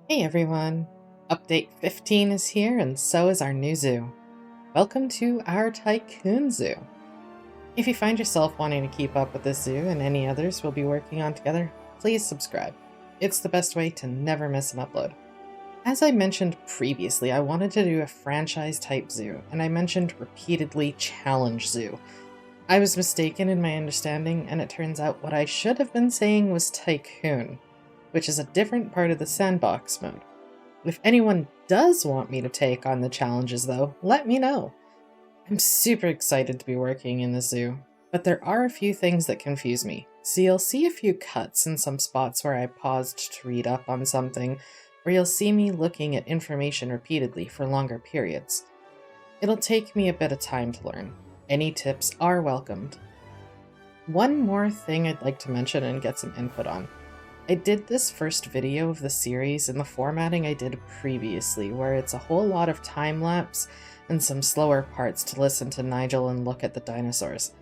Hey everyone! Update 15 is here, and so is our new zoo. Welcome to our Tycoon Zoo. If you find yourself wanting to keep up with this zoo and any others we'll be working on together, please subscribe. It's the best way to never miss an upload. As I mentioned previously, I wanted to do a franchise type zoo, and I mentioned repeatedly challenge zoo. I was mistaken in my understanding, and it turns out what I should have been saying was tycoon, which is a different part of the sandbox mode. If anyone does want me to take on the challenges, though, let me know. I'm super excited to be working in the zoo, but there are a few things that confuse me. So you'll see a few cuts in some spots where I paused to read up on something, or you'll see me looking at information repeatedly for longer periods. It'll take me a bit of time to learn. Any tips are welcomed. One more thing I'd like to mention and get some input on. I did this first video of the series in the formatting I did previously, where it's a whole lot of time-lapse and some slower parts to listen to Nigel and look at the dinosaurs.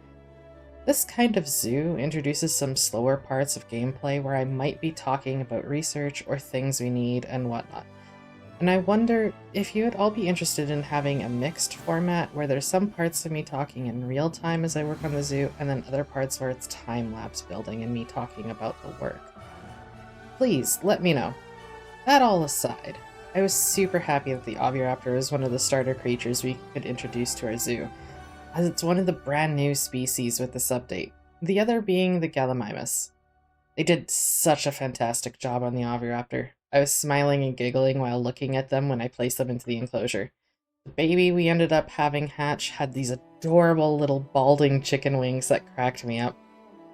This kind of zoo introduces some slower parts of gameplay where I might be talking about research or things we need and whatnot. And I wonder if you would all be interested in having a mixed format where there's some parts of me talking in real time as I work on the zoo, and then other parts where it's time-lapse building and me talking about the work. Please, let me know. That all aside, I was super happy that the Oviraptor is one of the starter creatures we could introduce to our zoo, as it's one of the brand new species with this update, the other being the gallimimus. They did such a fantastic job on the Oviraptor. I was smiling and giggling while looking at them when I placed them into the enclosure. The baby we ended up having hatch had these adorable little balding chicken wings that cracked me up.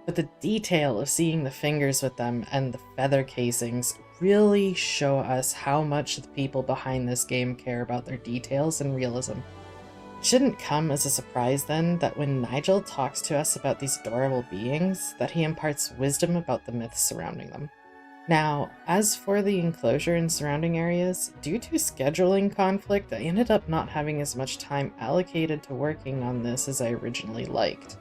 But the detail of seeing the fingers with them and the feather casings really show us how much the people behind this game care about their details and realism. It shouldn't come as a surprise then that when Nigel talks to us about these adorable beings, that he imparts wisdom about the myths surrounding them. Now, as for the enclosure and surrounding areas, due to scheduling conflict, I ended up not having as much time allocated to working on this as I originally liked.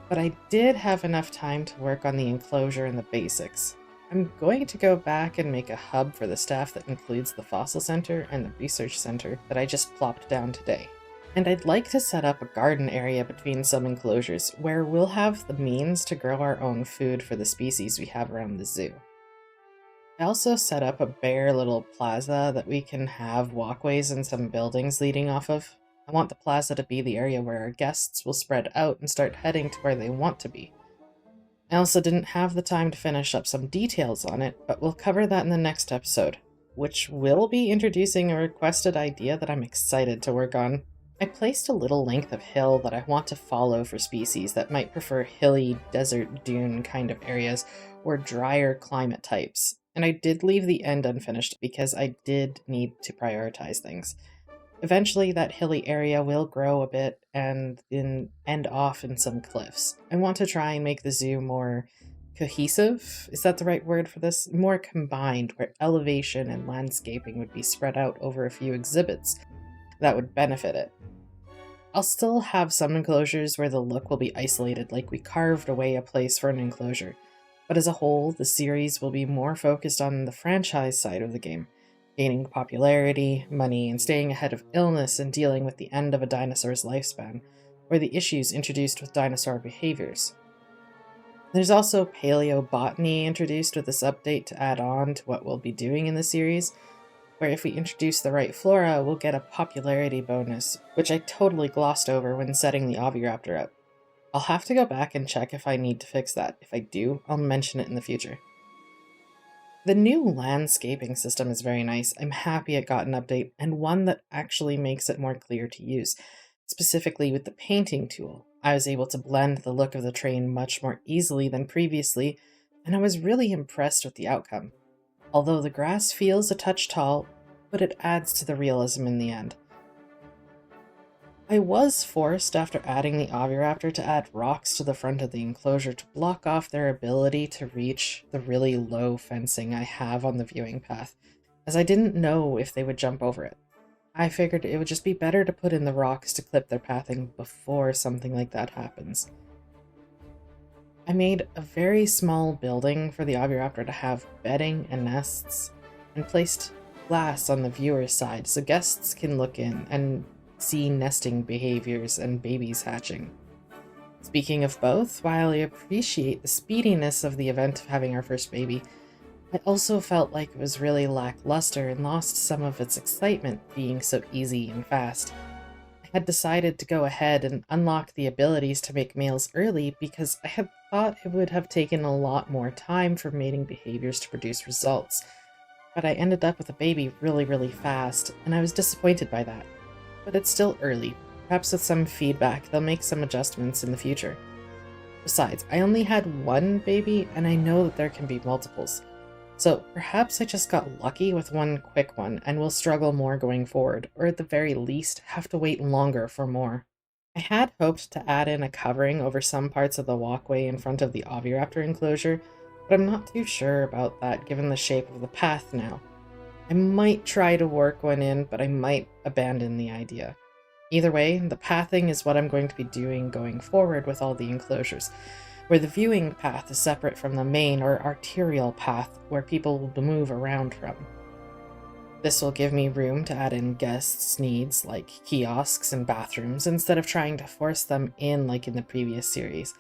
But I did have enough time to work on the enclosure and the basics. I'm going to go back and make a hub for the staff that includes the Fossil Center and the Research Center that I just plopped down today. And I'd like to set up a garden area between some enclosures where we'll have the means to grow our own food for the species we have around the zoo. I also set up a bare little plaza that we can have walkways and some buildings leading off of. I want the plaza to be the area where our guests will spread out and start heading to where they want to be. I also didn't have the time to finish up some details on it, but we'll cover that in the next episode, which will be introducing a requested idea that I'm excited to work on. I placed a little length of hill that I want to follow for species that might prefer hilly, desert dune kind of areas or drier climate types, and I did leave the end unfinished because I did need to prioritize things. Eventually, that hilly area will grow a bit and then end off in some cliffs. I want to try and make the zoo more cohesive. Is that the right word for this? More combined, where elevation and landscaping would be spread out over a few exhibits that would benefit it. I'll still have some enclosures where the look will be isolated, like we carved away a place for an enclosure. But as a whole, the series will be more focused on the franchise side of the game, gaining popularity, money, and staying ahead of illness and dealing with the end of a dinosaur's lifespan, or the issues introduced with dinosaur behaviors. There's also paleobotany introduced with this update to add on to what we'll be doing in the series, where if we introduce the right flora, we'll get a popularity bonus, which I totally glossed over when setting the Oviraptor up. I'll have to go back and check if I need to fix that. If I do, I'll mention it in the future. The new landscaping system is very nice. I'm happy it got an update, and one that actually makes it more clear to use. Specifically with the painting tool, I was able to blend the look of the terrain much more easily than previously, and I was really impressed with the outcome. Although the grass feels a touch tall, but it adds to the realism in the end. I was forced after adding the Oviraptor to add rocks to the front of the enclosure to block off their ability to reach the really low fencing I have on the viewing path, as I didn't know if they would jump over it. I figured it would just be better to put in the rocks to clip their pathing before something like that happens. I made a very small building for the Oviraptor to have bedding and nests, and placed glass on the viewer's side so guests can look in and see nesting behaviors and babies hatching. Speaking of both, while I appreciate the speediness of the event of having our first baby, I also felt like it was really lackluster and lost some of its excitement being so easy and fast. I had decided to go ahead and unlock the abilities to make males early because I had thought it would have taken a lot more time for mating behaviors to produce results, but I ended up with a baby really fast, and I was disappointed by that. But it's still early. Perhaps with some feedback, they'll make some adjustments in the future. Besides, I only had one baby, and I know that there can be multiples. So perhaps I just got lucky with one quick one and will struggle more going forward, or at the very least, have to wait longer for more. I had hoped to add in a covering over some parts of the walkway in front of the Oviraptor enclosure, but I'm not too sure about that given the shape of the path now. I might try to work one in, but I might abandon the idea. Either way, the pathing is what I'm going to be doing going forward with all the enclosures, where the viewing path is separate from the main or arterial path where people will move around from. This will give me room to add in guests' needs like kiosks and bathrooms instead of trying to force them in like in the previous series.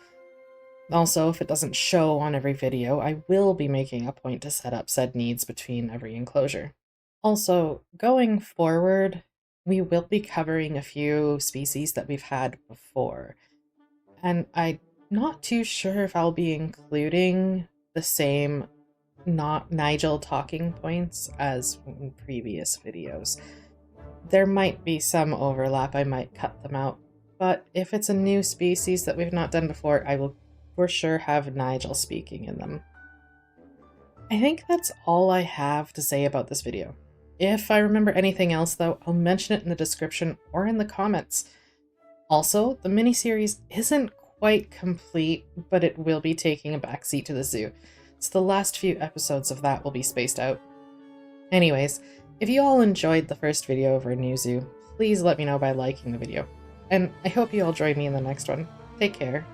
Also, if it doesn't show on every video, I will be making a point to set up said needs between every enclosure. Also, going forward, we will be covering a few species that we've had before, and I'm not too sure if I'll be including the same not Nigel talking points as in previous videos. There might be some overlap, I might cut them out, but if it's a new species that we've not done before, I will for sure have Nigel speaking in them. I think that's all I have to say about this video. If I remember anything else though, I'll mention it in the description or in the comments. Also, the miniseries isn't quite complete, but it will be taking a backseat to the zoo, so the last few episodes of that will be spaced out. Anyways, if you all enjoyed the first video of our new zoo, please let me know by liking the video, and I hope you all join me in the next one. Take care.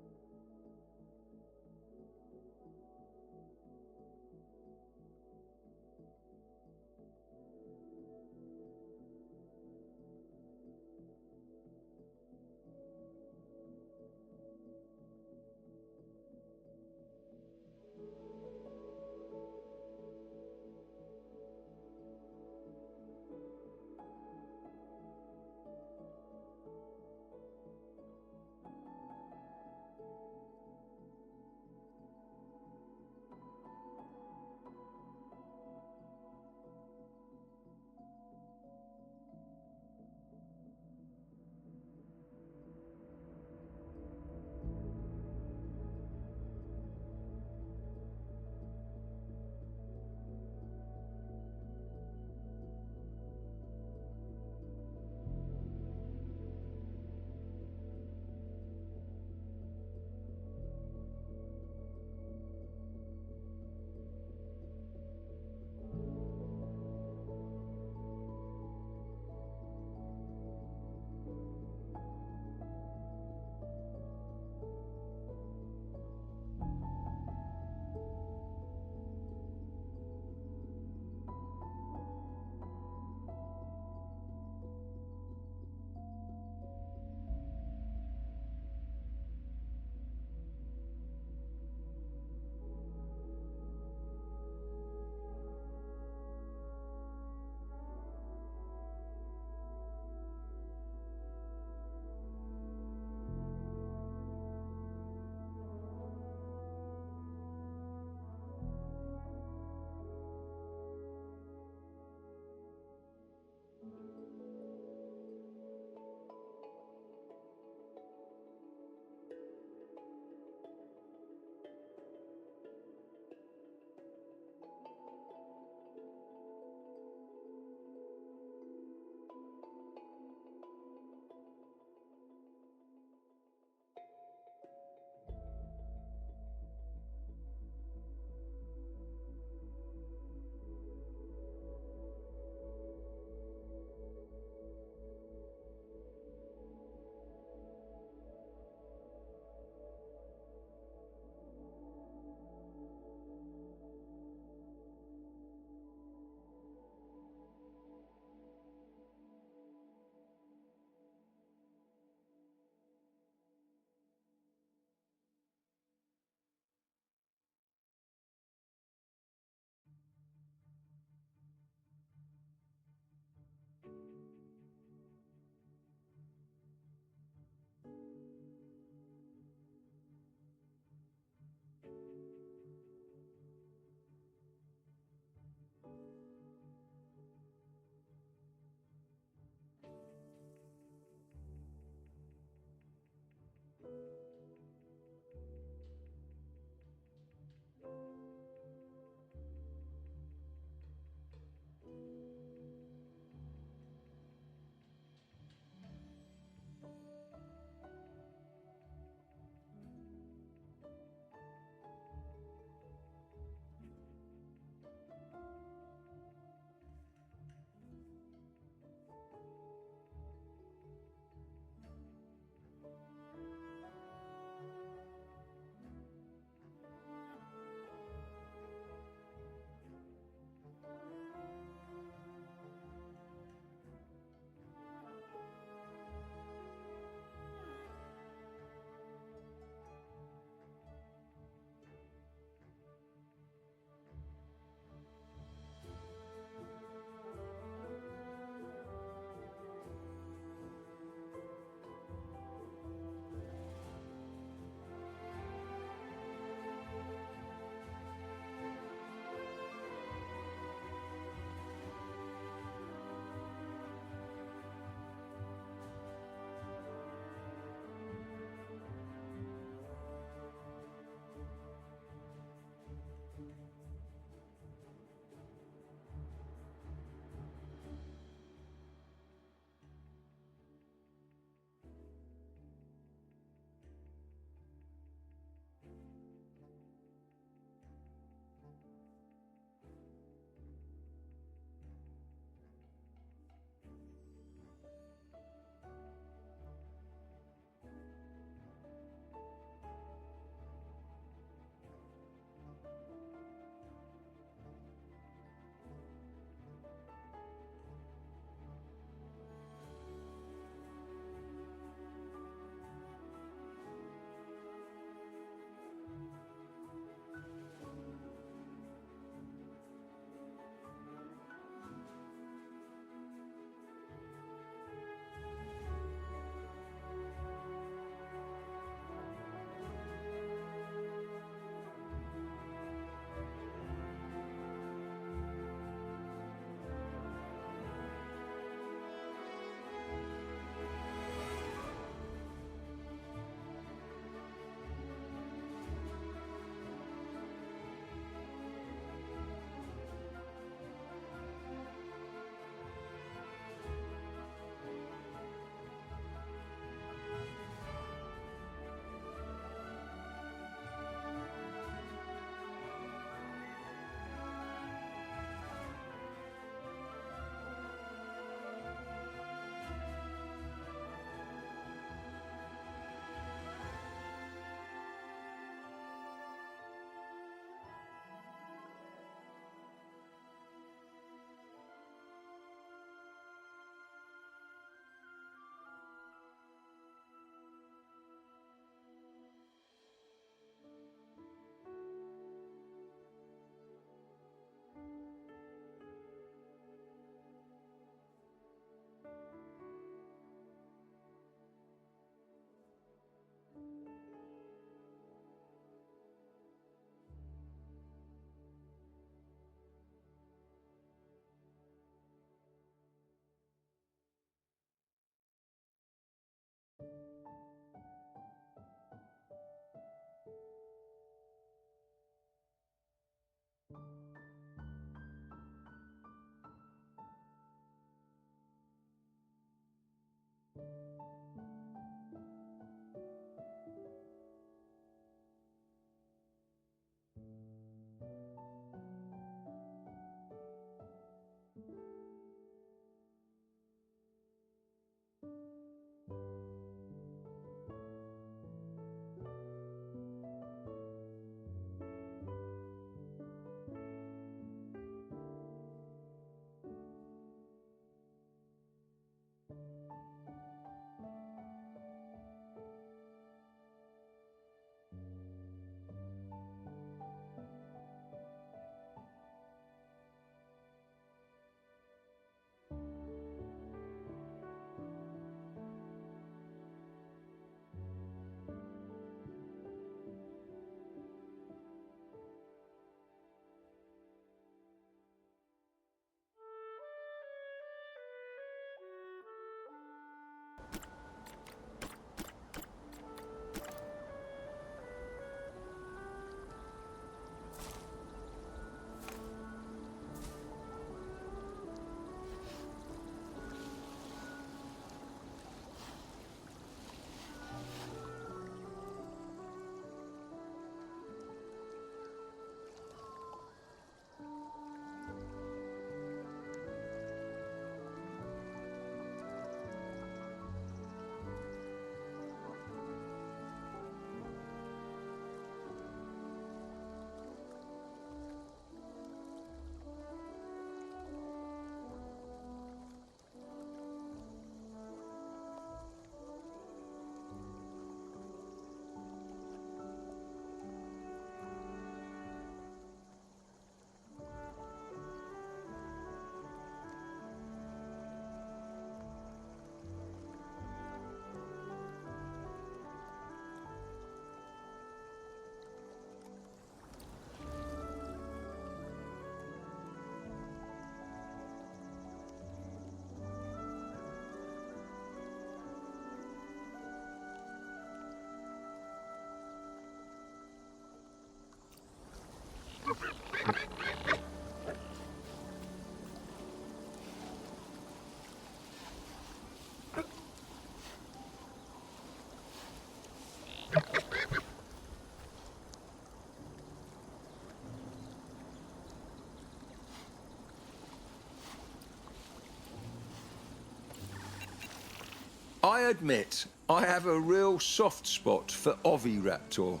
I admit I have a real soft spot for Oviraptor.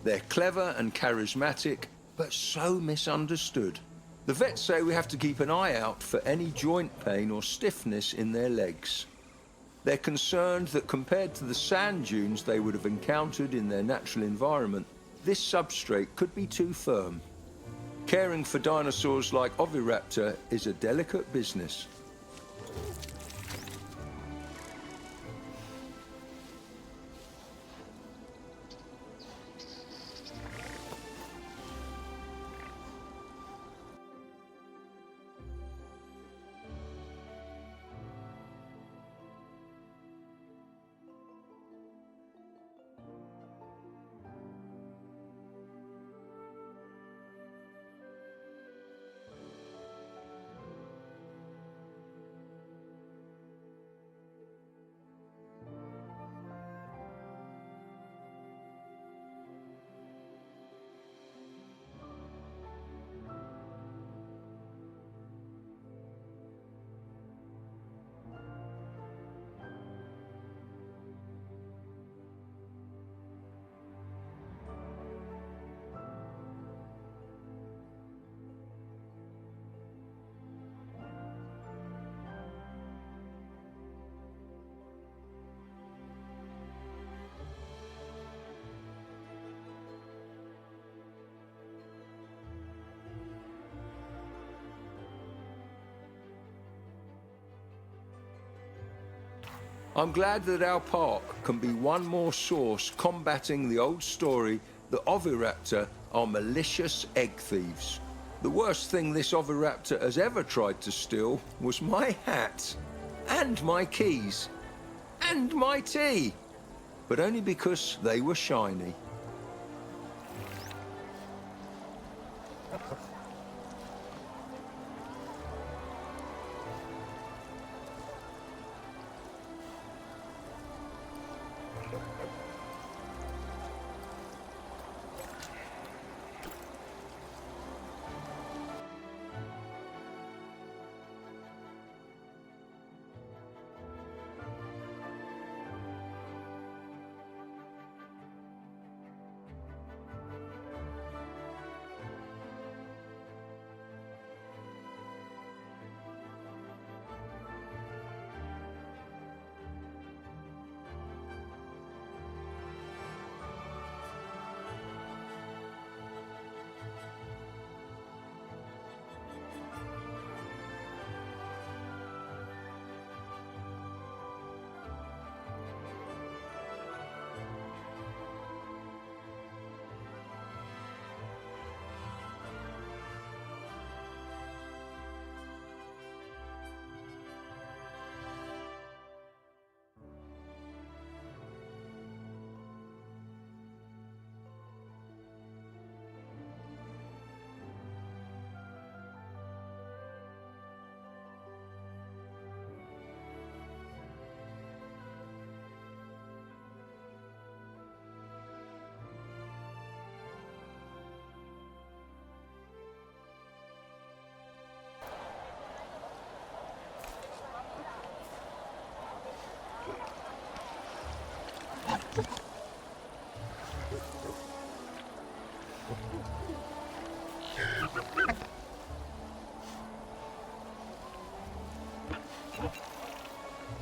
They're clever and charismatic, but so misunderstood. The vets say we have to keep an eye out for any joint pain or stiffness in their legs. They're concerned that compared to the sand dunes they would have encountered in their natural environment, this substrate could be too firm. Caring for dinosaurs like Oviraptor is a delicate business. I'm glad that our park can be one more source combating the old story that Oviraptor are malicious egg thieves. The worst thing this Oviraptor has ever tried to steal was my hat, and my keys, and my tea, but only because they were shiny.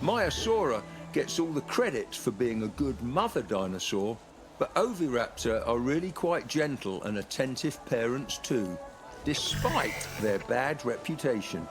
Maiasaura gets all the credit for being a good mother dinosaur, but Oviraptor are really quite gentle and attentive parents too, despite their bad reputation.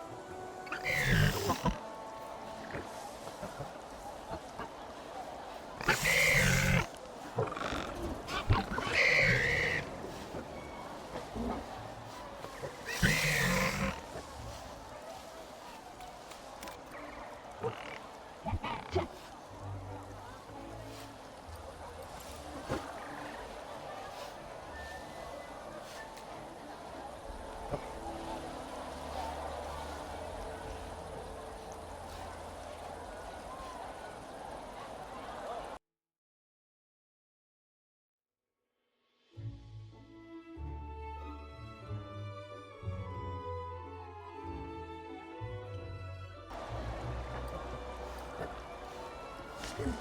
Thank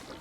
you.